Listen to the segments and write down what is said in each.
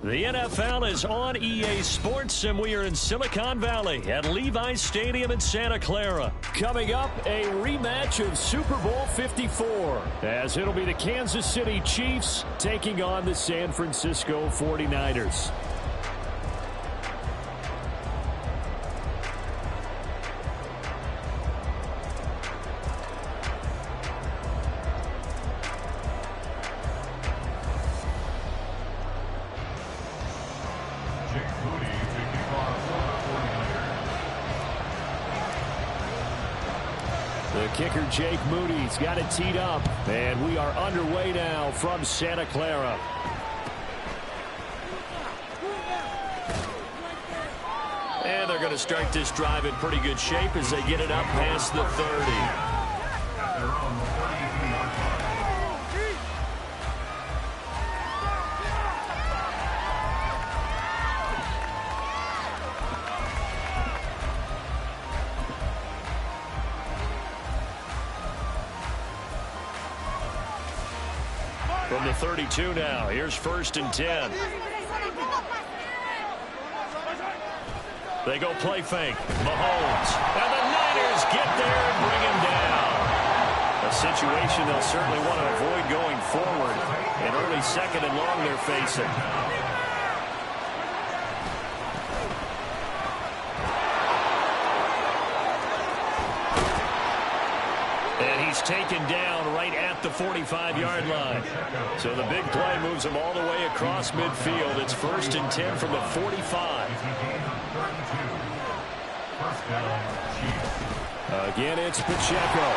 The NFL is on EA Sports, and we are in Silicon Valley at Levi's Stadium in Santa Clara. Coming up, a rematch of Super Bowl 54, as it'll be the Kansas City Chiefs taking on the San Francisco 49ers. The kicker, Jake Moody's got it teed up, and we are underway now from Santa Clara. And they're going to start this drive in pretty good shape as they get it up past the 30. From the 32 now, here's 1st and 10. They go play fake. Mahomes. And the Niners get there and bring him down. A situation they'll certainly want to avoid going forward. An early 2nd and long they're facing. And he's taken down right at the 45-yard line. So the big play moves him all the way across midfield. It's 1st and 10 from the 45. Again, it's Pacheco.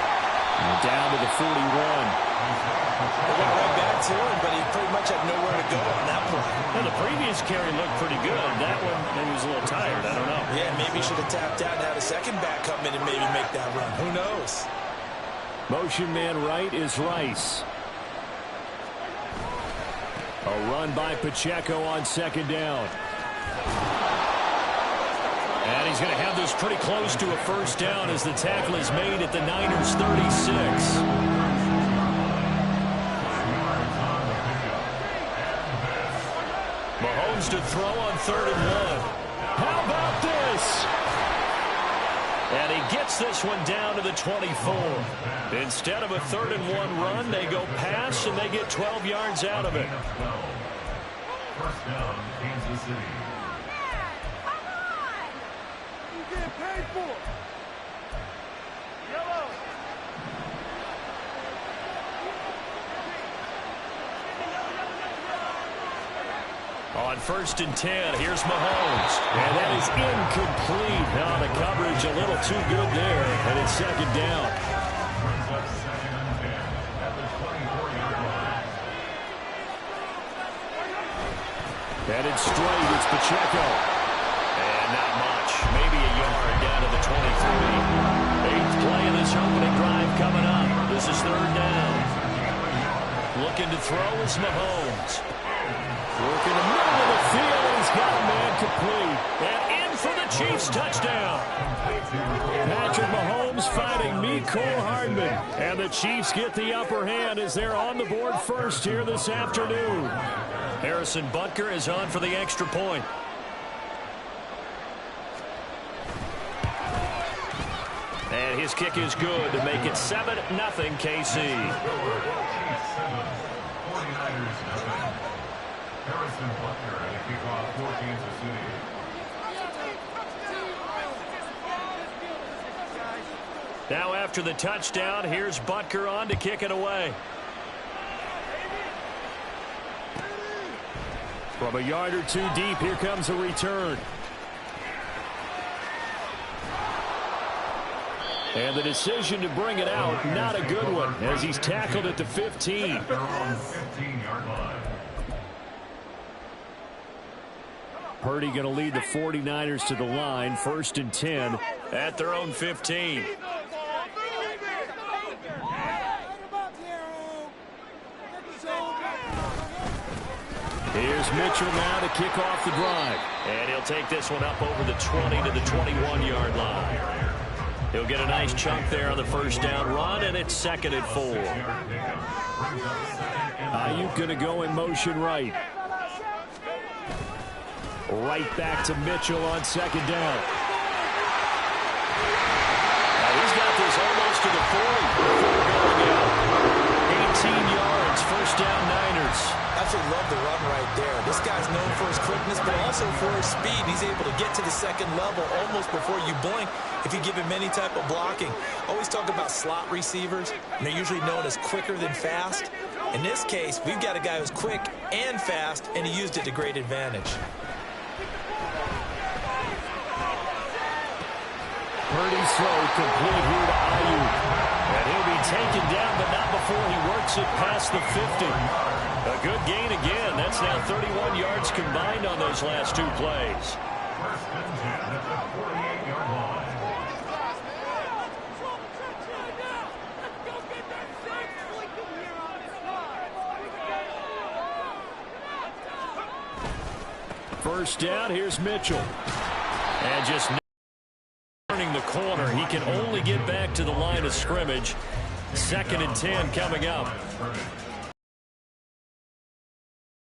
Down to the 41. They got right back to him, but he pretty much had nowhere to go on that play. Well, the previous carry looked pretty good. That one, maybe he was a little tired. I don't know. Yeah, maybe he should have tapped out and had a second back come in and maybe make that run. Who knows? Motion man right is Rice. A run by Pacheco on 2nd down. And he's going to have this pretty close to a 1st down as the tackle is made at the Niners' 36. Mahomes to throw on 3rd and 1. How about this? And he gets this one down to the 24. Instead of a 3rd and 1 run, they go pass, and they get 12 yards out of it. 1st down, Kansas City. You get paid for. Yellow. On 1st and 10, here's Mahomes. And that is incomplete. Now the coverage a little too good there, and it's 2nd down. Brings up 2nd and 10 at the 24-yard line. Headed straight, it's Pacheco. And not much. Maybe a yard down to the 23. 8th play of this opening drive coming up. This is 3rd down. Looking to throw is Mahomes. Working the middle of the field, and he's got a man complete. And in for the Chiefs touchdown. Patrick Mahomes fighting Mecole Hardman. And the Chiefs get the upper hand as they're on the board first here this afternoon. Harrison Butker is on for the extra point. And his kick is good to make it 7-0 KC. 49ers 7. Harrison Butker at a kickoff for Kansas City. Now after the touchdown, here's Butker on to kick it away. From a yard or two deep, here comes a return. And the decision to bring it out, not a good one, as he's tackled at the 15. They're on the 15-yard line. Purdy going to lead the 49ers to the line, 1st and 10 at their own 15. Here's Mitchell now to kick off the drive. And he'll take this one up over the 20 to the 21-yard line. He'll get a nice chunk there on the 1st down run, and it's 2nd and 4. Ayuk going to go in motion right. Right back to Mitchell on second down. Now he's got this almost to the 40 before going out. 18 yards, first down Niners. Absolutely love the run right there. This guy's known for his quickness, but also for his speed. He's able to get to the second level almost before you blink if you give him any type of blocking. Always talk about slot receivers, and they're usually known as quicker than fast. In this case, we've got a guy who's quick and fast, and he used it to great advantage. Purdy throw complete here to Ayuk. And he'll be taken down, but not before he works it past the 50. A good gain again. That's now 31 yards combined on those last two plays. First and 10 at the 48-yard line. First down, here's Mitchell. And just turning the corner, he can only get back to the line of scrimmage. Second and 10 coming up.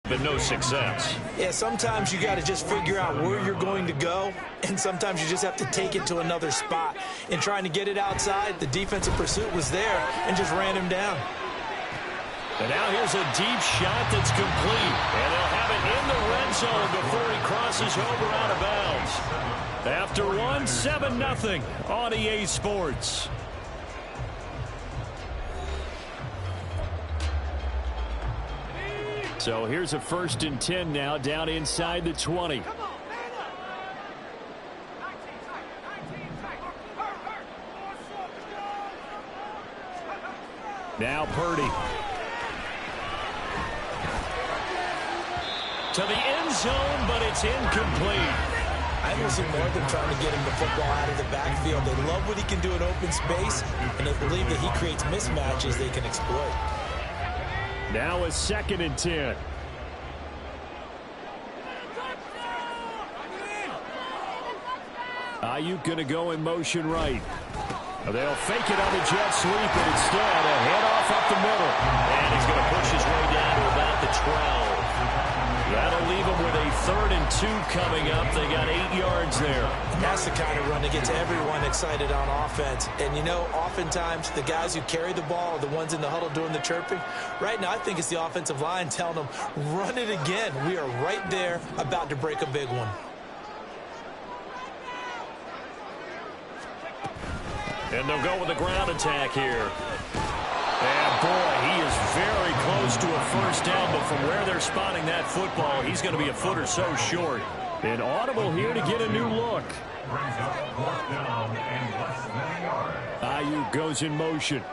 But no success. Yeah, sometimes you got to just figure out where you're going to go, and sometimes you just have to take it to another spot. In trying to get it outside, the defensive pursuit was there and just ran him down. And now here's a deep shot that's complete. And they'll have it in the red zone before he crosses over out of bounds. After one, 7-0 on EA Sports. So here's a first and 10 now down inside the 20. Now Purdy. To the end zone, but it's incomplete. I will see more of them trying to get him the football out of the backfield. They love what he can do in open space, and they believe that he creates mismatches they can exploit. Now a second and 10. Ayuk going to go in motion right. They'll fake it on the jet sweep, and instead a handoff up the middle. And he's going to push his way down to about the 12. That'll leave him with a 3rd and 2 coming up. They got 8 yards there. That's the kind of run that gets everyone excited on offense. And, you know, oftentimes the guys who carry the ball are the ones in the huddle doing the chirping. Right now, I think it's the offensive line telling them, run it again. We are right there about to break a big one. And they'll go with the ground attack here. And, boy, he is very close to a first down, but from where they're spotting that football, he's going to be a foot or so short. An audible here to get a new look. Brings up 4th down and less than a yard. Ayuk goes in motion.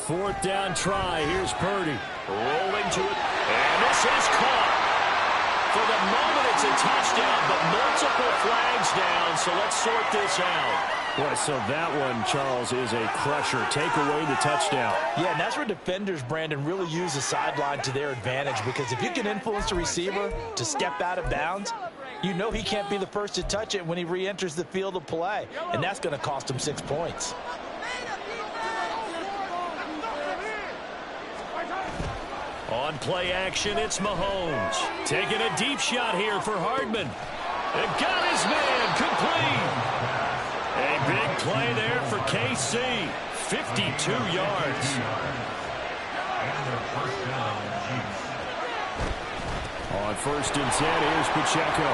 4th down try. Here's Purdy. Rolling to it. And this is caught. For the moment, it's a touchdown, but multiple flags down, so let's sort this out. Boy, so that one, Charles, is a crusher. Take away the touchdown. Yeah, and that's where defenders, Brandon, really use the sideline to their advantage, because if you can influence the receiver to step out of bounds, you know he can't be the first to touch it when he re-enters the field of play, and that's going to cost him 6 points. On play action, it's Mahomes. Taking a deep shot here for Hardman. And got his man complete. A big play there for KC. 52 yards. On 1st and 10, here's Pacheco.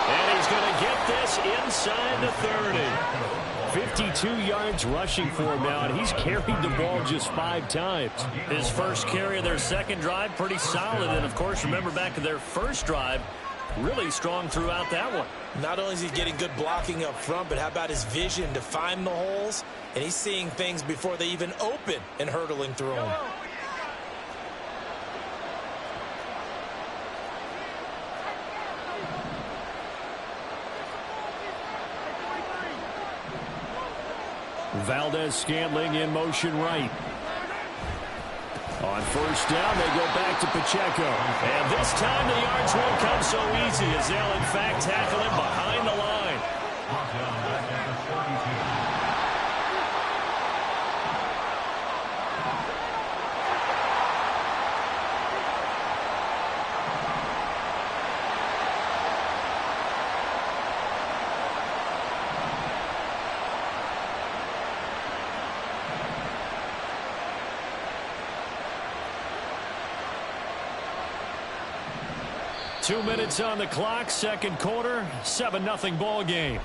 And he's going to get this inside the 30. 52 yards rushing for him now, and he's carried the ball just 5 times. His first carry of their second drive, pretty solid. And, of course, remember back to their first drive, really strong throughout that one. Not only is he getting good blocking up front, but how about his vision to find the holes? And he's seeing things before they even open and hurdling through them. Valdez-Scantling in motion right. On 1st down, they go back to Pacheco. And this time the yards won't come so easy, as they'll in fact tackle him behind the line. 2 minutes on the clock, second quarter, 7-0 ball game.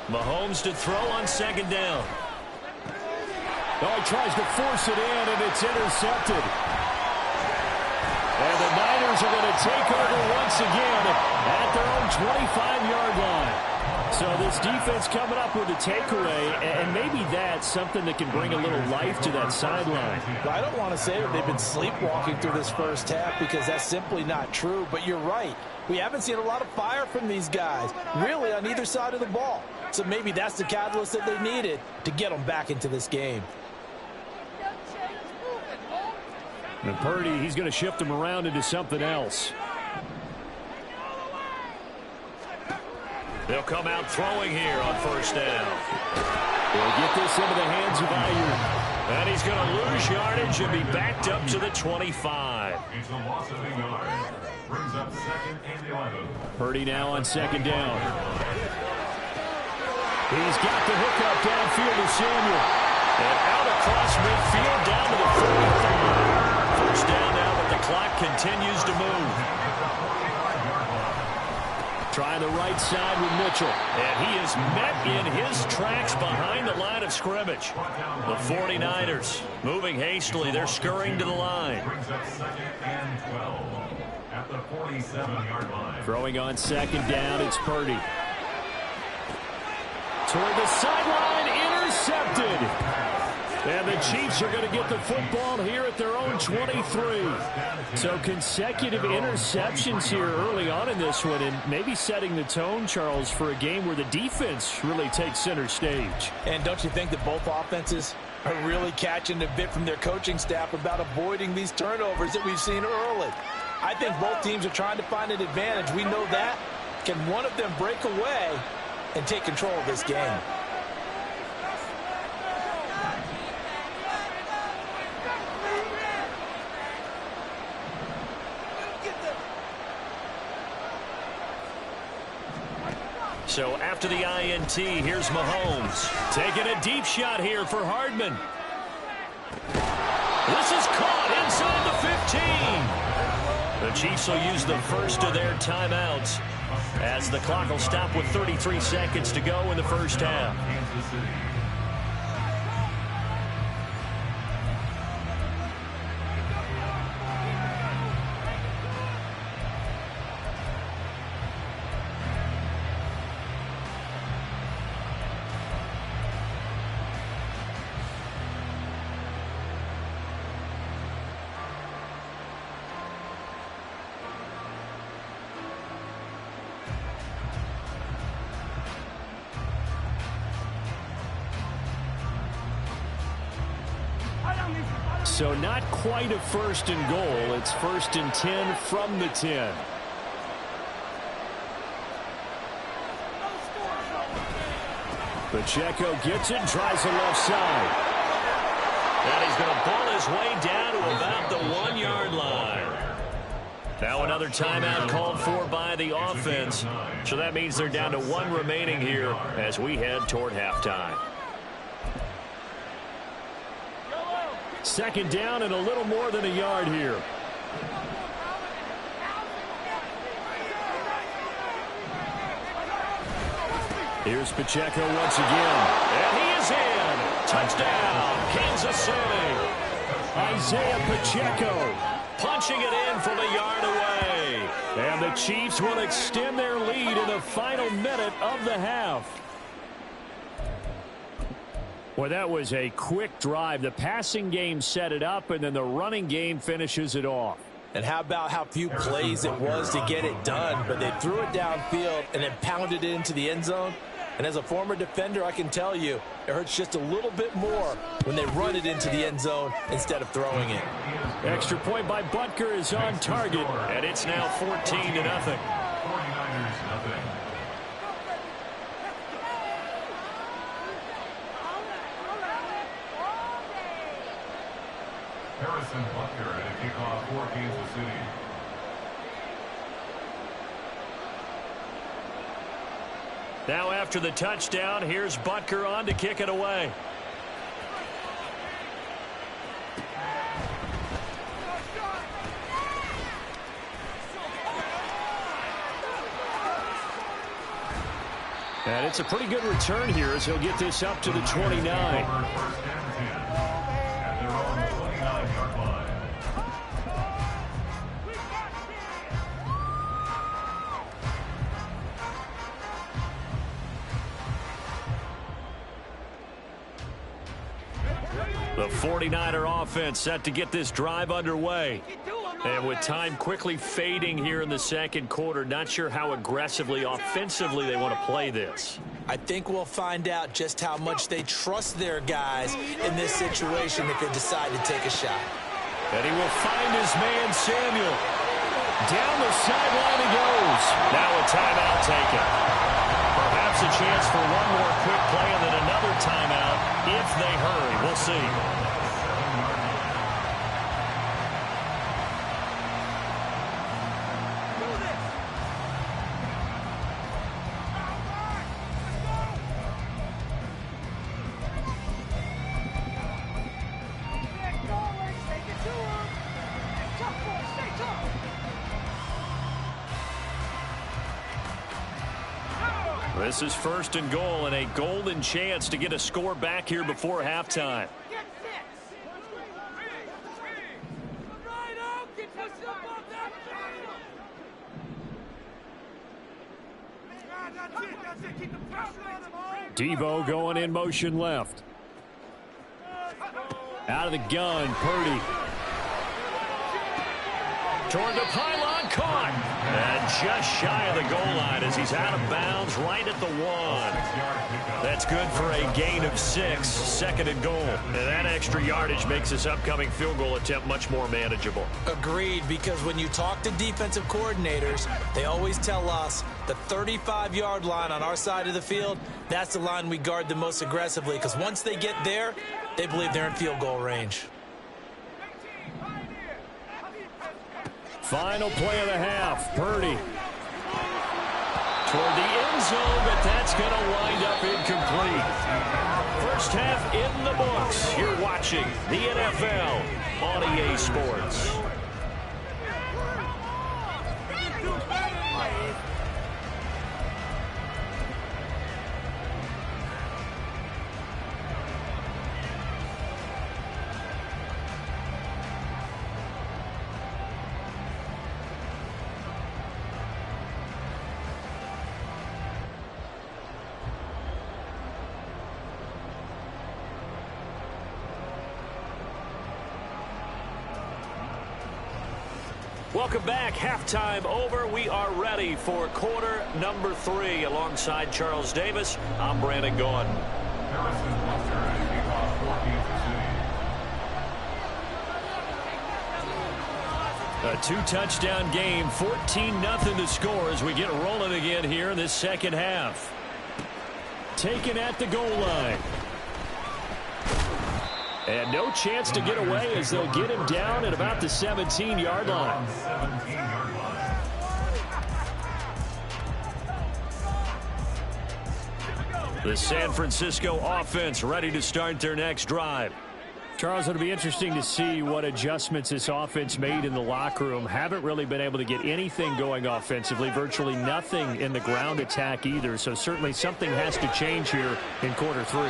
Mahomes to throw on second down. Oh, he tries to force it in, and it's intercepted. And the Niners are going to take over once again at their own 25-yard line. So this defense coming up with a takeaway, and maybe that's something that can bring a little life to that sideline. Well, I don't want to say that they've been sleepwalking through this first half because that's simply not true, but you're right. We haven't seen a lot of fire from these guys, really, on either side of the ball. So maybe that's the catalyst that they needed to get them back into this game. And Purdy, he's going to shift them around into something else. They'll come out throwing here on first down. They'll get this into the hands of Ayuk. And he's going to lose yardage and be backed up to the 25. It's a loss of a yard. Brings up 2nd and 11. Purdy now on second down. He's got the hookup downfield to Samuel. And out across midfield down to the 45. First down now, but the clock continues to move. Trying the right side with Mitchell. And he is met in his tracks behind the line of scrimmage. The 49ers moving hastily. They're scurrying to the line. Brings up 2nd and 12 at the 47-yard line. Throwing on second down, it's Purdy. Toward the sideline, intercepted. And the Chiefs are going to get the football here at their own 23. So consecutive interceptions here early on in this one, and maybe setting the tone, Charles, for a game where the defense really takes center stage. And don't you think that both offenses are really catching a bit from their coaching staff about avoiding these turnovers that we've seen early? I think both teams are trying to find an advantage. We know that. Can one of them break away and take control of this game? So after the INT, here's Mahomes. Taking a deep shot here for Hardman. This is caught inside the 15. The Chiefs will use the first of their timeouts as the clock will stop with 33 seconds to go in the first half. So not quite a first and goal. It's 1st and 10 from the 10. Pacheco gets it, tries the left side. And he's going to pull his way down to about the 1-yard line. Now another timeout called for by the offense. So that means they're down to 1 remaining here as we head toward halftime. Second down and a little more than a yard here. Here's Pacheco once again. And he is in. Touchdown, Kansas City. Isaiah Pacheco punching it in from a yard away. And the Chiefs will extend their lead in the final minute of the half. Well, that was a quick drive. The passing game set it up, and then the running game finishes it off. And how about how few plays it was to get it done, but they threw it downfield and then pounded it into the end zone. And as a former defender, I can tell you, it hurts just a little bit more when they run it into the end zone instead of throwing it. Extra point by Butker is on target, and it's now 14-0. 49ers nothing. Harrison Butker at a kickoff for Kansas City. Now after the touchdown, here's Butker on to kick it away. And it's a pretty good return here as he'll get this up to the 29. The 49er offense set to get this drive underway. And with time quickly fading here in the second quarter, not sure how aggressively, offensively they want to play this. I think we'll find out just how much they trust their guys in this situation if they decide to take a shot. And he will find his man, Samuel. Down the sideline he goes. Now a timeout taken. Perhaps a chance for one more quick play and then another timeout if they hurry. We'll see. This is first and goal and a golden chance to get a score back here before halftime. Devo going in motion left. Out of the gun, Purdy. Toward the pylon, caught. And just shy of the goal line as he's out of bounds right at the 1. That's good for a gain of 6, second and goal. And that extra yardage makes this upcoming field goal attempt much more manageable. Agreed, because when you talk to defensive coordinators, they always tell us the 35-yard line on our side of the field, that's the line we guard the most aggressively, because once they get there, they believe they're in field goal range. Final play of the half. Purdy toward the end zone, but that's going to wind up incomplete. First half in the books. You're watching the NFL on EA Sports. Welcome back. Halftime over. We are ready for quarter number 3. Alongside Charles Davis, I'm Brandon Gaughan. Harrison Butker at kickoff for Kansas City. A 2-touchdown game, 14-0 to score as we get rolling again here in this second half. Taken at the goal line. And no chance to get away as they'll get him down at about the 17-yard line. The San Francisco offense ready to start their next drive. Charles, it'll be interesting to see what adjustments this offense made in the locker room. Haven't really been able to get anything going offensively, virtually nothing in the ground attack either. So certainly something has to change here in quarter 3.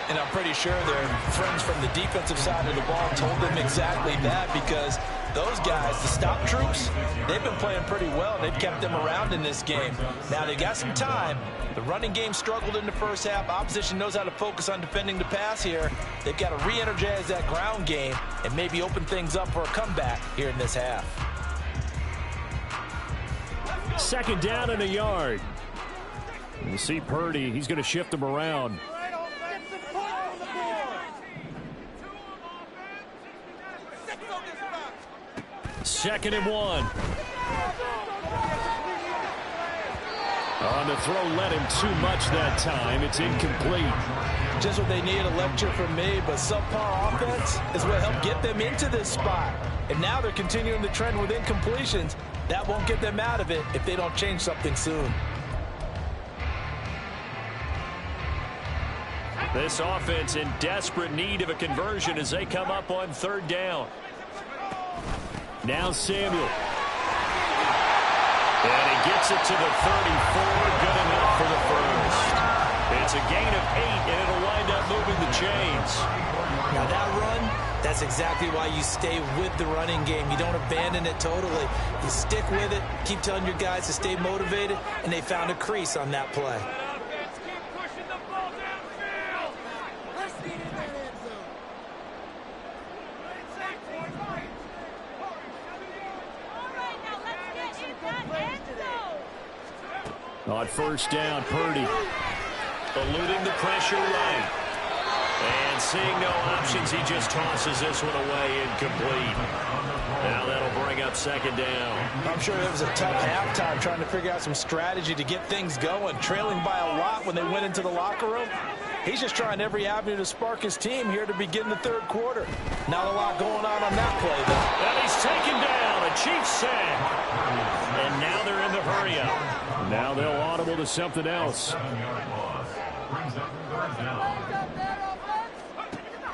And I'm pretty sure their friends from the defensive side of the ball told them exactly that, because those guys, the stop troops, they've been playing pretty well. They've kept them around in this game. Now they got some time. The running game struggled in the first half. Opposition knows how to focus on defending the pass here. They've got to re-energize that ground game and maybe open things up for a comeback here in this half. Second down and a yard. You see Purdy, he's going to shift them around. Second and 1. On the throw, led him too much that time. It's incomplete. Just what they need, a lecture from me, but subpar offense is what helped get them into this spot. And now they're continuing the trend with incompletions. That won't get them out of it if they don't change something soon. This offense in desperate need of a conversion as they come up on third down. Now Samuel. And he gets it to the 34. Good enough for the first. It's a gain of 8, and it'll wind up moving the chains. Now that run, that's exactly why you stay with the running game. You don't abandon it totally. You stick with it, keep telling your guys to stay motivated, and they found a crease on that play. On first down, Purdy. Eluding the pressure right. And seeing no options, he just tosses this one away incomplete. Now that'll bring up second down. I'm sure it was a tough halftime trying to figure out some strategy to get things going. Trailing by a lot when they went into the locker room. He's just trying every avenue to spark his team here to begin the third quarter. Not a lot going on that play, though. And he's taken down. A Chiefs sack. And now they're in the hurry-up. Now they'll audible to something else.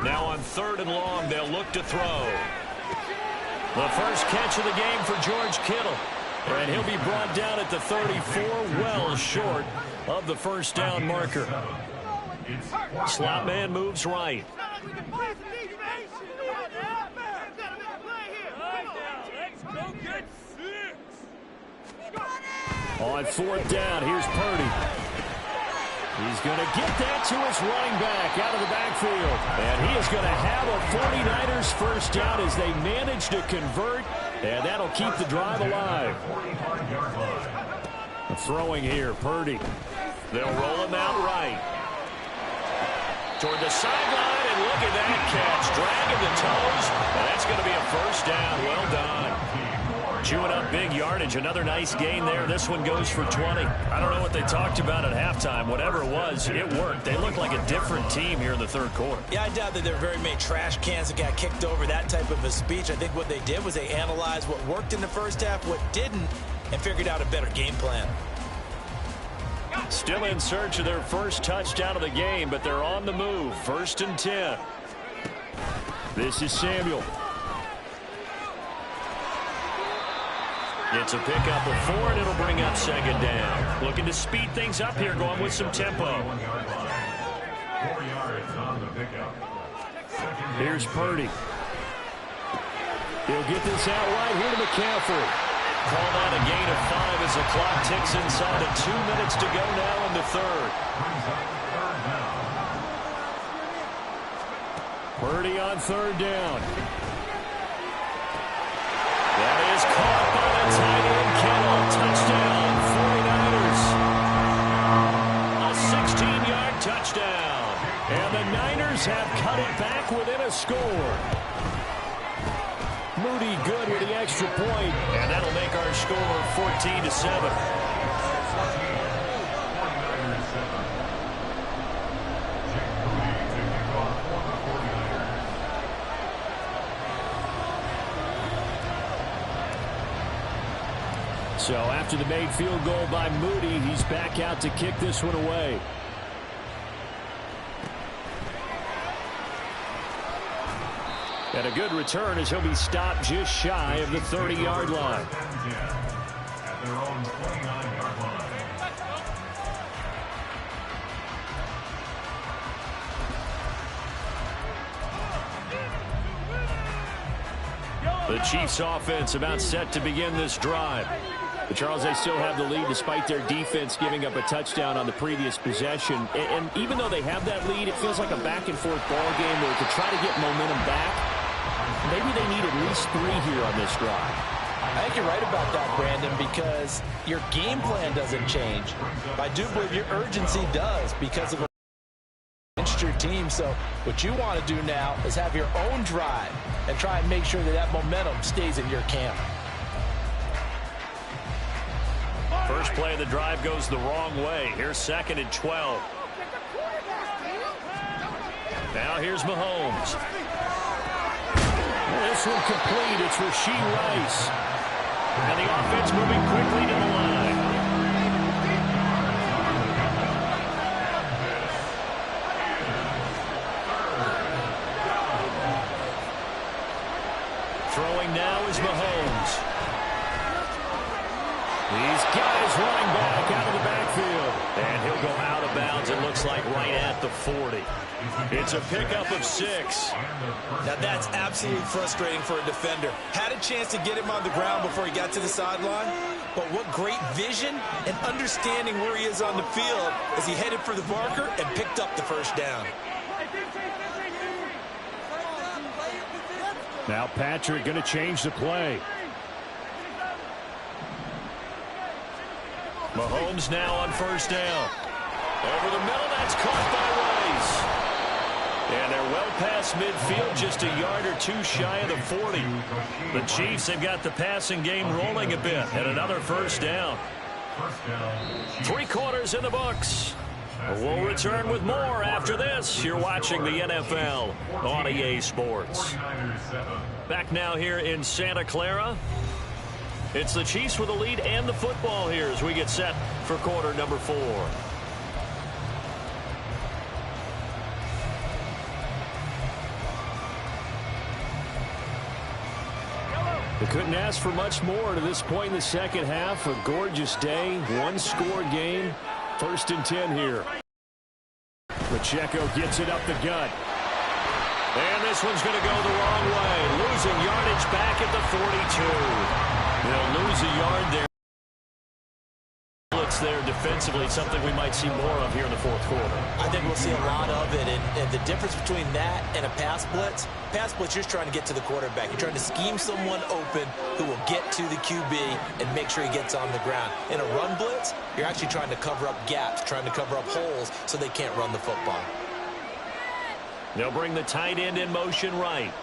Now on third and long, they'll look to throw. The first catch of the game for George Kittle. And he'll be brought down at the 34, well short of the first down marker. Slot man moves right. On fourth down, here's Purdy. He's going to get that to his running back out of the backfield. And he is going to have a 49ers first down as they manage to convert. And that'll keep the drive alive. Throwing here, Purdy. They'll roll him out right. Toward the sideline, and look at that catch. Dragging the toes. And that's going to be a first down. Well done. Chewing up big yardage. Another nice gain there. This one goes for 20. I don't know what they talked about at halftime. Whatever it was, it worked. They look like a different team here in the third quarter. Yeah, I doubt that there were very many trash cans that got kicked over, that type of a speech. I think what they did was they analyzed what worked in the first half, what didn't, and figured out a better game plan. Still in search of their first touchdown of the game, but they're on the move. First and 10. This is Samuel. It's a pickup of 4, and it'll bring up second down. Looking to speed things up here, going with some tempo. 4 yards on the pickup. Here's Purdy. He'll get this out right here to McCaffrey. Called out a gain of 5 as the clock ticks inside of 2 minutes to go now in the third. Purdy on third down. That is caught by the tight end, Kittle. Touchdown, 49ers. A 16-yard touchdown. And the Niners have cut it back within a score. Moody good with the extra point. And that'll make our score 14-7. So after the made field goal by Moody, he's back out to kick this one away. And a good return as he'll be stopped just shy of the 30-yard line. At their own 29-yard line. The Chiefs offense about set to begin this drive. But Charles, they still have the lead despite their defense giving up a touchdown on the previous possession. And even though they have that lead, it feels like a back-and-forth ball game where to try to get momentum back, maybe they need at least 3 here on this drive. I think you're right about that, Brandon, because your game plan doesn't change. I do believe your urgency does because of against your team. So what you want to do now is have your own drive and try and make sure that that momentum stays in your camp. First play of the drive goes the wrong way. Here's 2nd and 12. Now here's Mahomes. This one complete. It's Rashee Rice. And the offense moving quickly to the line. Throwing now is Mahomes. These guys running back out of the backfield. And he'll go out of bounds, it looks like, right at the 40. It's a pickup of 6. Now that's absolutely frustrating for a defender. Had a chance to get him on the ground before he got to the sideline, but what great vision and understanding where he is on the field as he headed for the marker and picked up the first down. Now Patrick going to change the play. Mahomes now on first down. Over the middle, that's caught by Rice. And they're well past midfield, just a yard or two shy of the 40. The Chiefs have got the passing game rolling a bit, and another first down. 3 quarters in the books. We'll return with more after this. You're watching the NFL on EA Sports. Back now here in Santa Clara. It's the Chiefs with the lead and the football here as we get set for quarter number 4. They couldn't ask for much more to this point in the second half. A gorgeous day, 1-score game. 1st and 10 here. Pacheco gets it up the gut. And this one's going to go the wrong way. Losing yardage back at the 42. They'll lose a yard there. It's there defensively, something we might see more of here in the 4th quarter. I think we'll see a lot of it, and the difference between that and a pass blitz, you're just trying to get to the quarterback. You're trying to scheme someone open who will get to the QB and make sure he gets on the ground. In a run blitz, you're actually trying to cover up gaps, trying to cover up holes so they can't run the football. They'll bring the tight end in motion right.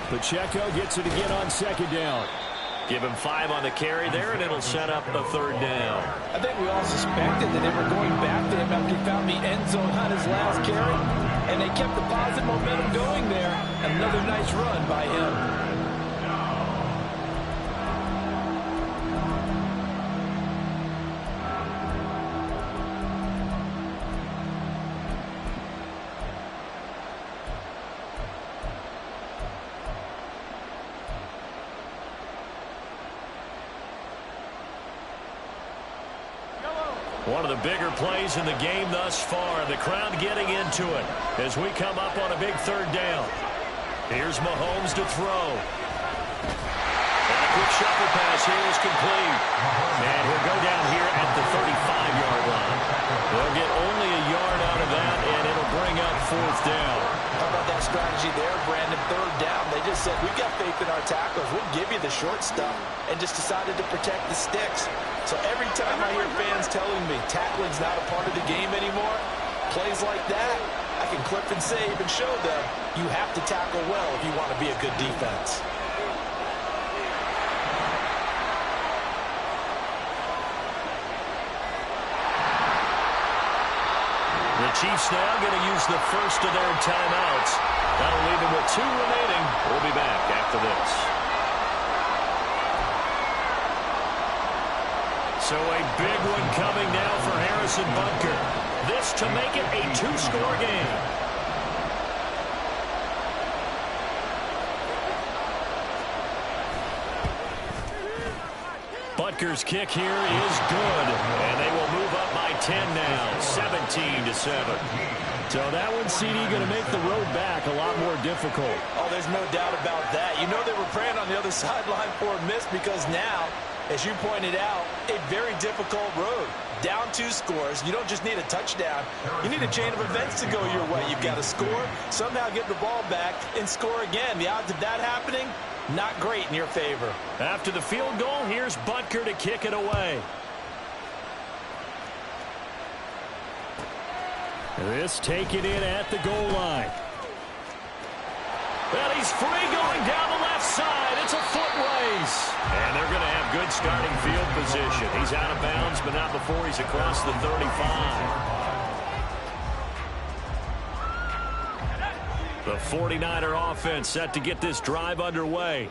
Pacheco gets it again on 2nd down. Give him 5 on the carry there, and it'll set up a 3rd down. I think we all suspected that they were going back to him after he found the end zone on his last carry, and they kept the positive momentum going there. Another nice run by him. One of the bigger plays in the game thus far. The crowd getting into it as we come up on a big 3rd down. Here's Mahomes to throw. And a quick shuffle pass here is complete. And he'll go down here at the 35-yard line. They'll get only a yard out of that, and it'll bring up 4th down. How about that strategy there, Brandon? 3rd down. They just said, we've got faith in our tackles. We'll give you the short stuff, and just decided to protect the sticks. So every time I hear fans telling me tackling's not a part of the game anymore, plays like that, I can clip and save and show them you have to tackle well if you want to be a good defense. The Chiefs now going to use the first of their timeouts. That'll leave them with 2 remaining. We'll be back after this. So a big one coming now for Harrison Butker. This to make it a 2-score game. Butker's kick here is good, and they will move up by 10 now, 17-7. So that one, CD, going to make the road back a lot more difficult. Oh, there's no doubt about that. You know they were praying on the other sideline for a miss because now, as you pointed out, a very difficult road. Down 2 scores. You don't just need a touchdown. You need a chain of events to go your way. You've got to score, somehow get the ball back, and score again. The odds of that happening, not great in your favor. After the field goal, here's Butker to kick it away. This taken in at the goal line. And he's free going down the left side. It's a foot race. And they're going to have good starting field position. He's out of bounds, but not before he's across the 35. The 49er offense set to get this drive underway.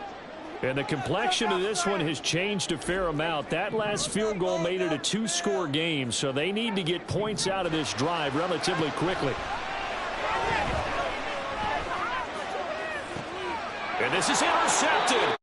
And the complexion of this one has changed a fair amount. That last field goal made it a two-score game, so they need to get points out of this drive relatively quickly. And this is intercepted.